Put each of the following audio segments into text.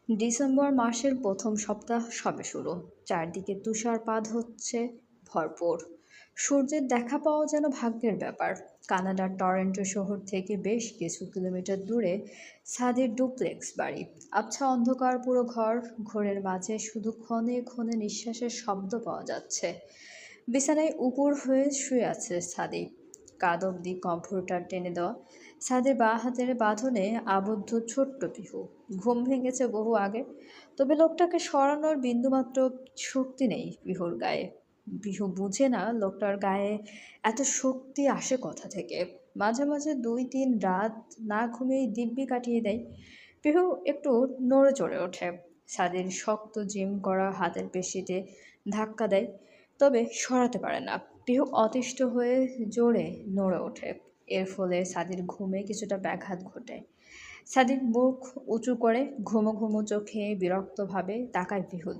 December মাসের প্রথম সপ্তাহ সবে শুরু। চারদিকে তুষারপাত হচ্ছে ভরপুর। সূর্যের দেখা পাওয়া যেন ভাগ্যের ব্যাপার। কানাডার টরন্টো শহর থেকে বেশ কিছু কিলোমিটার দূরে ছাদের ডুপ্লেক্স বাড়ি। আবছা অন্ধকার পুরো ঘর। ঘরের মাঝে শুধু ক্ষণে ক্ষণে নিঃশ্বাসের শব্দ পাওয়া যাচ্ছে। বিছানায় উপুড় হয়ে শুয়ে আছে ছাদে। কাঁধ অব্দি কম্ফোর্টার টেনে দেওয়া। ছাদের বাঁ হাতের বাঁধনে আবদ্ধ ছোট্ট পিহু। ঘুম ভেঙেছে বহু আগে, তবে লোকটাকে সরানোর বিন্দুমাত্র শক্তি নেই পিহুর গায়ে। পিহু বুঝে না লোকটার গায়ে এত শক্তি আসে কোথা থেকে। মাঝে মাঝে 2-3 রাত না ঘুমিয়ে দিব্যি কাটিয়ে দেয়। পিহু একটু নড়ে চড়ে ওঠে। ছাদের শক্ত জিম করা হাতের পেশিতে ধাক্কা দেয়, তবে সরাতে পারে না। পিহু অতিষ্ঠ হয়ে জোরে নড়ে ওঠে। এর ফলে সাদির ঘুমে কিছুটা ব্যাঘাত ঘটে। সাদিক মুখ উঁচু করে ঘুমো ঘুমো চোখে বিরক্তভাবে তাকায় পিহুর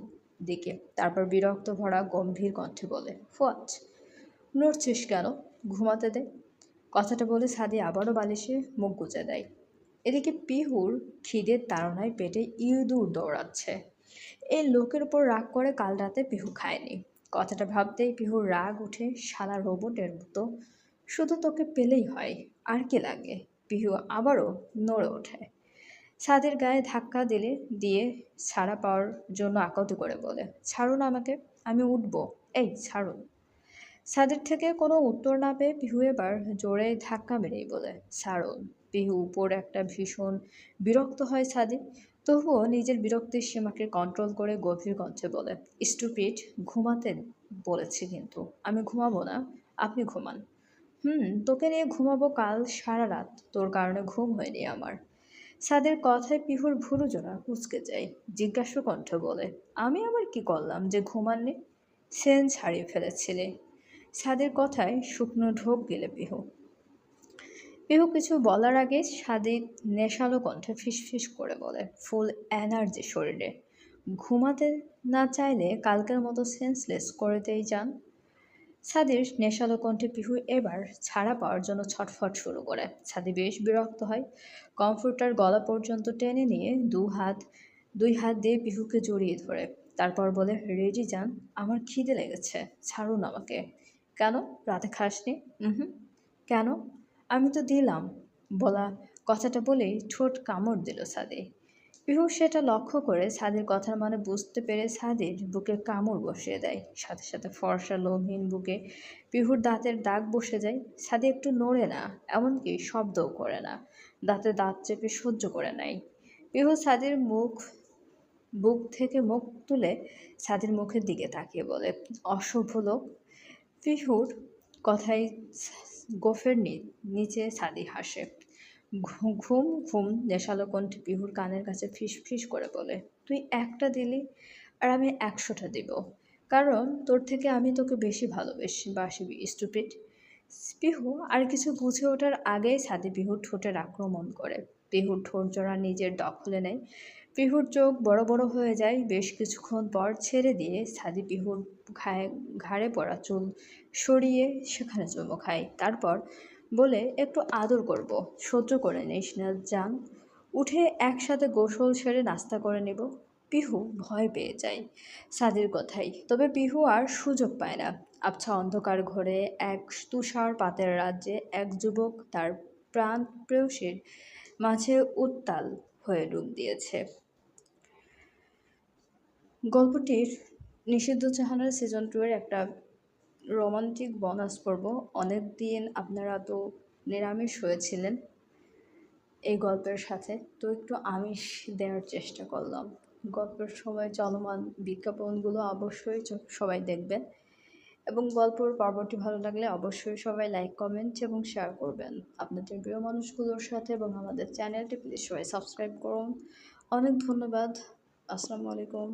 দিকে। তারপর বিরক্ত ভরা গম্ভীর কণ্ঠে বলে, হোয়াট? নড়ছিস কেন? ঘুমাতে দে। কথাটা বলে সাদি আবারও বালিশে মুখ গুজে দেয়। এদিকে পিহুর খিদের তাড়নায় পেটে ইঁদুর দৌড়াচ্ছে। এই লোকের উপর রাগ করে কাল রাতে পিহু খায়নি। কথাটা ভাবতেই পিহুর রাগ উঠে। শালা রোবটের মতো, শুধু তোকে পেলেই হয়, আর কি লাগে। পিহু আবারও নড়ে ওঠে। ছাদের গায়ে ধাক্কা দিয়ে ছাড়া পাওয়ার জন্য আকুতি করে বলে, ছাড়ুন আমাকে, আমি উঠবো। এই ছাড়ুন। ছাদের থেকে কোনো উত্তর না পেয়ে পিহু এবার জোরে ধাক্কা মেরেই বলে, ছাড়ুন। পিহু উপর একটা ভীষণ বিরক্ত হয় ছাদে, তবুও নিজের বিরক্তির সীমাকে কন্ট্রোল করে গভীর কণ্ঠে বলে, স্টুপিড, ঘুমাতে বলেছি কিন্তু। আমি ঘুমাবো না, আপনি ঘুমান। তোকে নিয়ে ঘুমাবো কাল সারা রাত, তোর কারণে ঘুম হয়নি আমার। সাদের কথায় পিহুর ভুরু জোড়া কুঁচকে যায়। জিজ্ঞাসু কণ্ঠে বলে, আমি আবার কি করলাম যে ঘুমাননি? সেন্স হারিয়ে ফেলেছিলে। সাদের কথায় শুকনো ঢোক গেলে পিহু। পিহু কিছু বলার আগে সাদিক নেশালো কণ্ঠে ফিসফিস করে বলে, ফুল এনার্জি শরীরে। ঘুমাতে না চাইলে কালকের মতো সেন্সলেস করেতেই যান। ছাদের নেশালো কণ্ঠে পিহু এবার ছাড়া পাওয়ার জন্য ছটফট শুরু করে। ছাদি বেশ বিরক্ত হয়। কমফোর্টার গলা পর্যন্ত টেনে নিয়ে দুই হাত দিয়ে পিহুকে জড়িয়ে ধরে। তারপর বলে, রেডি যান, আমার খিদে লেগেছে, ছাড়ুন আমাকে। কেন? রাতে খাসনি? হুম। কেন? আমি তো দিলাম। বলা কথাটা বলেই ঠোঁট কামড় দিল ছাদে। পিহু সেটা লক্ষ্য করে ছাদের কথার মানে বুঝতে পেরে ছাদের বুকে কামড় বসিয়ে দেয়। সাথে সাথে ফর্সা লোমহীন বুকে পিহুর দাঁতের দাগ বসে যায়। ছাদে একটু নড়ে না, এমনকি শব্দও করে না। দাঁতে দাঁত চেপে সহ্য করে নেয়। পিহু ছাদের বুক থেকে মুখ তুলে ছাদের মুখের দিকে তাকিয়ে বলে, অশুভ লোক। পিহুর কথায় গোফের নিচে ছাদি হাসে। ঘুম ঘুম নেশালো কণ্ঠে পিহুর কানের কাছে ফিস ফিস করে বলে, তুই একটা দিলি আর আমি 100টা দিব, কারণ তোর থেকে আমি তোকে বেশি ভালোবাসি স্টুপিড। পিহু আর কিছু বুঝে ওঠার আগেই ছাদে পিহুর ঠোঁটের আক্রমণ করে। পিহুর ঠোঁট জোড়া নিজের দখলে নেয়। পিহুর চোখ বড় বড় হয়ে যায়। বেশ কিছুক্ষণ পর ছেড়ে দিয়ে ছাদি পিহুর ঘাড়ে পড়া চুল সরিয়ে সেখানে চুমো খায়। তারপর বলে, একটু আদর করব, সহ্য করে নিস না জান। উঠে একসাথে গোসল সেরে নাস্তা করে নেব। পিহু ভয় পেয়ে যায় সাদির কথাই, তবে পিহু আর সুযোগ পায় না। আবছা অন্ধকার ঘরে এক তুষারপাতের রাজ্যে এক যুবক তার প্রাণ প্রেয়সীর মাঝে উত্তাল হয়ে ডুব দিয়েছে। গল্পটির নিষিদ্ধ জাহানারা সিজন 2 এর একটা রোমান্টিক বোনাস পর্ব। অনেক দিন আপনারা তো নিরামিষ হয়েছিলেন এই গল্পের সাথে, তো একটু আমিষ দেওয়ার চেষ্টা করলাম। গল্পের সময় চলমান বিজ্ঞাপনগুলো অবশ্যই সবাই দেখবেন, এবং গল্পের পর্বটি ভালো লাগলে অবশ্যই সবাই লাইক, কমেন্ট এবং শেয়ার করবেন আপনাদের প্রিয় মানুষগুলোর সাথে, এবং আমাদের চ্যানেলটি প্লিজ সবাই সাবস্ক্রাইব করুন। অনেক ধন্যবাদ। আসসালামু আলাইকুম।